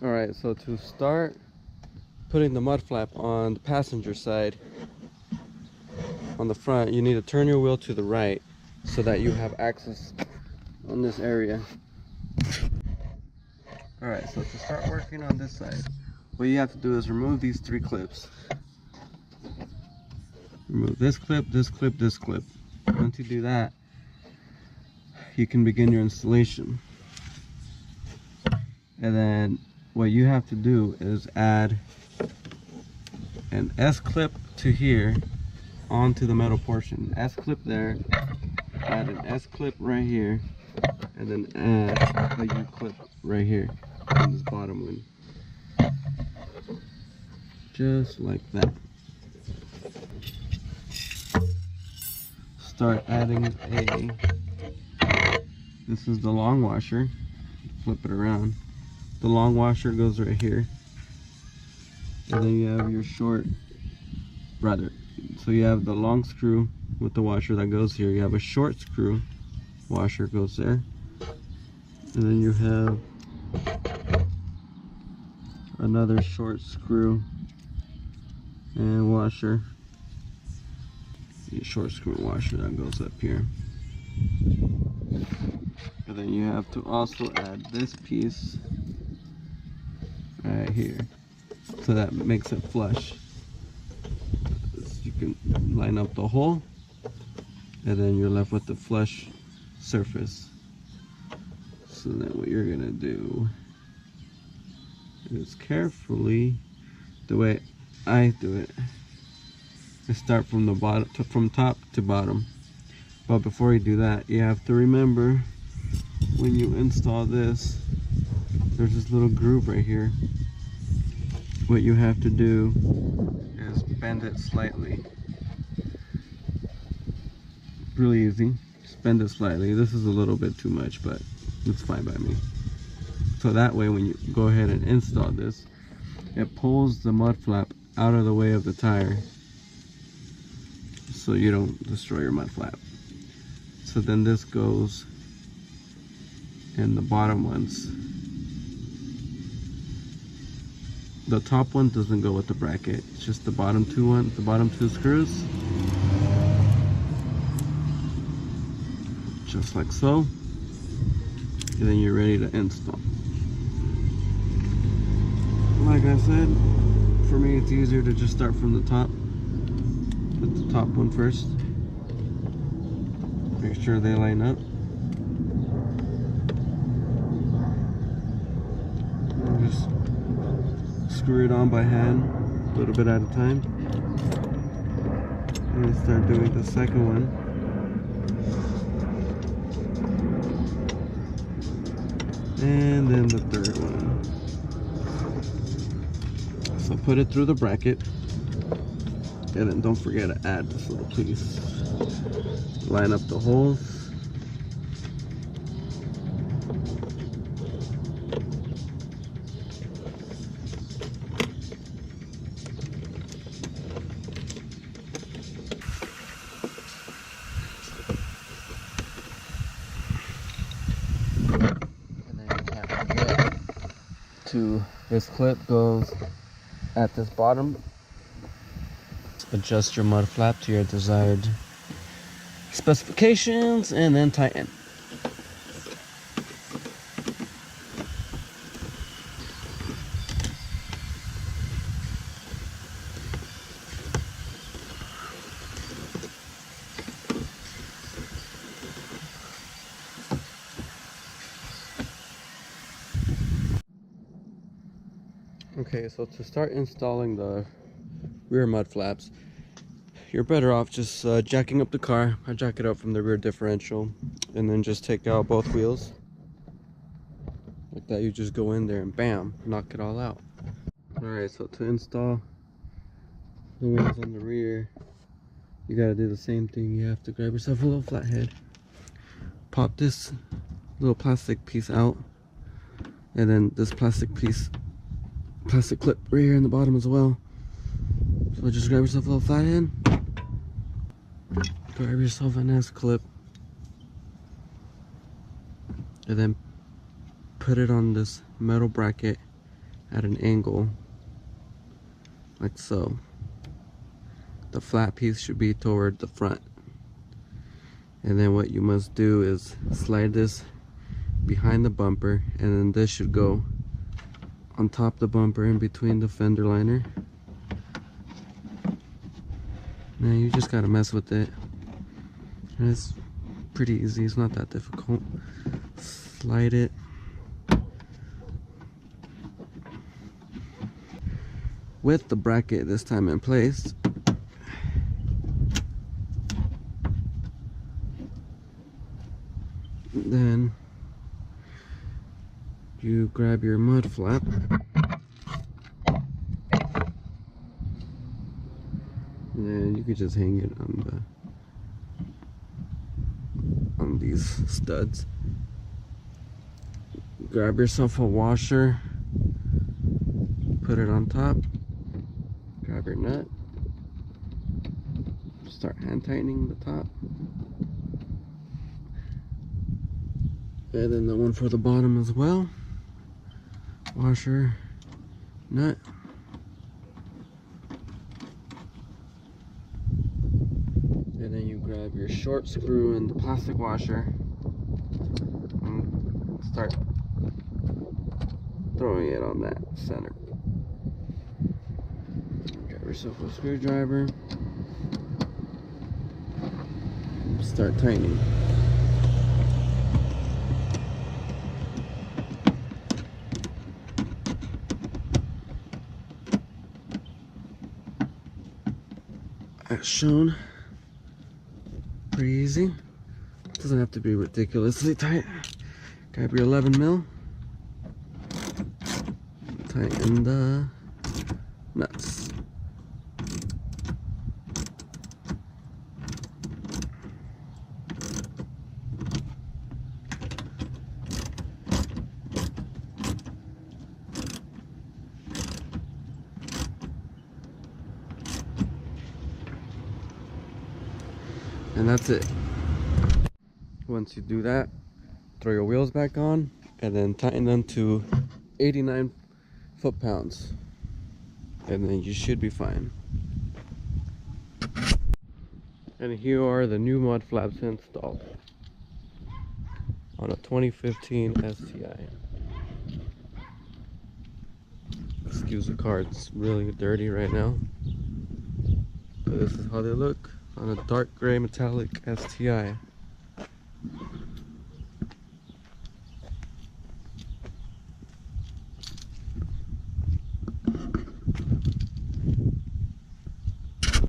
Alright, so to start putting the mud flap on the passenger side, on the front, you need to turn your wheel to the right so that you have access on this area. Alright, so to start working on this side, what you have to do is remove these 3 clips. Remove this clip, this clip, this clip. Once you do that, you can begin your installation. And then what you have to do is add an S-clip to here onto the metal portion. S-clip there, add an S-clip right here, and then add a U-clip right here on this bottom one. Just like that. Start adding this is the long washer. Flip it around. The long washer goes right here. And then you have your short, so you have the long screw with the washer that goes here. You have a short screw washer goes there. And then you have another short screw and washer. Your short screw washer that goes up here. And then you have to also add this piece right here, so that makes it flush. So you can line up the hole, and then you're left with the flush surface. So then what you're gonna do is carefully, the way I do it, I start from the bottom, from top to bottom. But before you do that, you have to remember, when you install this, there's this little groove right here. What you have to do is bend it slightly. Really easy. Just bend it slightly. This is a little bit too much, but it's fine by me. So that way, when you go ahead and install this, it pulls the mud flap out of the way of the tire, so you don't destroy your mud flap. So then this goes in the bottom ones. The top one doesn't go with the bracket. It's just the bottom two screws. Just like so. And then you're ready to install. Like I said, for me it's easier to just start from the top. Put the top one first. Make sure they line up. And just screw it on by hand, a little bit at a time. And then start doing the second one. And then the third one. So put it through the bracket. And then don't forget to add this little piece. Line up the holes. And then you have to get to this clip goes at this bottom. Adjust your mud flap to your desired specifications and then tighten. Okay, so to start installing the rear mud flaps, you're better off just jacking up the car. I jack it up from the rear differential and then just take out both wheels. Like that, you just go in there and bam, knock it all out. Alright, so to install the wheels on the rear, you gotta do the same thing. You have to grab yourself a little flathead, pop this little plastic piece out, and then this plastic clip right here in the bottom as well. So just grab yourself a little flathead, grab yourself an S-clip, and then put it on this metal bracket at an angle like so. The flat piece should be toward the front. And then what you must do is slide this behind the bumper, and then this should go on top of the bumper in between the fender liner. Now you just gotta mess with it. And it's pretty easy, it's not that difficult. Slide it. With the bracket this time in place. Then you grab your mud flap and then you could just hang it on these studs. Grab yourself a washer, put it on top, grab your nut, start hand tightening the top. And then the one for the bottom as well. Washer, nut. And then you grab your short screw and the plastic washer and start throwing it on that center. Grab yourself a screwdriver. Start tightening. As shown, pretty easy. Doesn't have to be ridiculously tight. Grab your 11 mil, tighten the nuts. And that's it. Once you do that, throw your wheels back on and then tighten them to 89 foot-pounds. And then you should be fine. And here are the new mud flaps installed on a 2015 STi. Excuse the car, it's really dirty right now. But this is how they look on a dark gray metallic STi.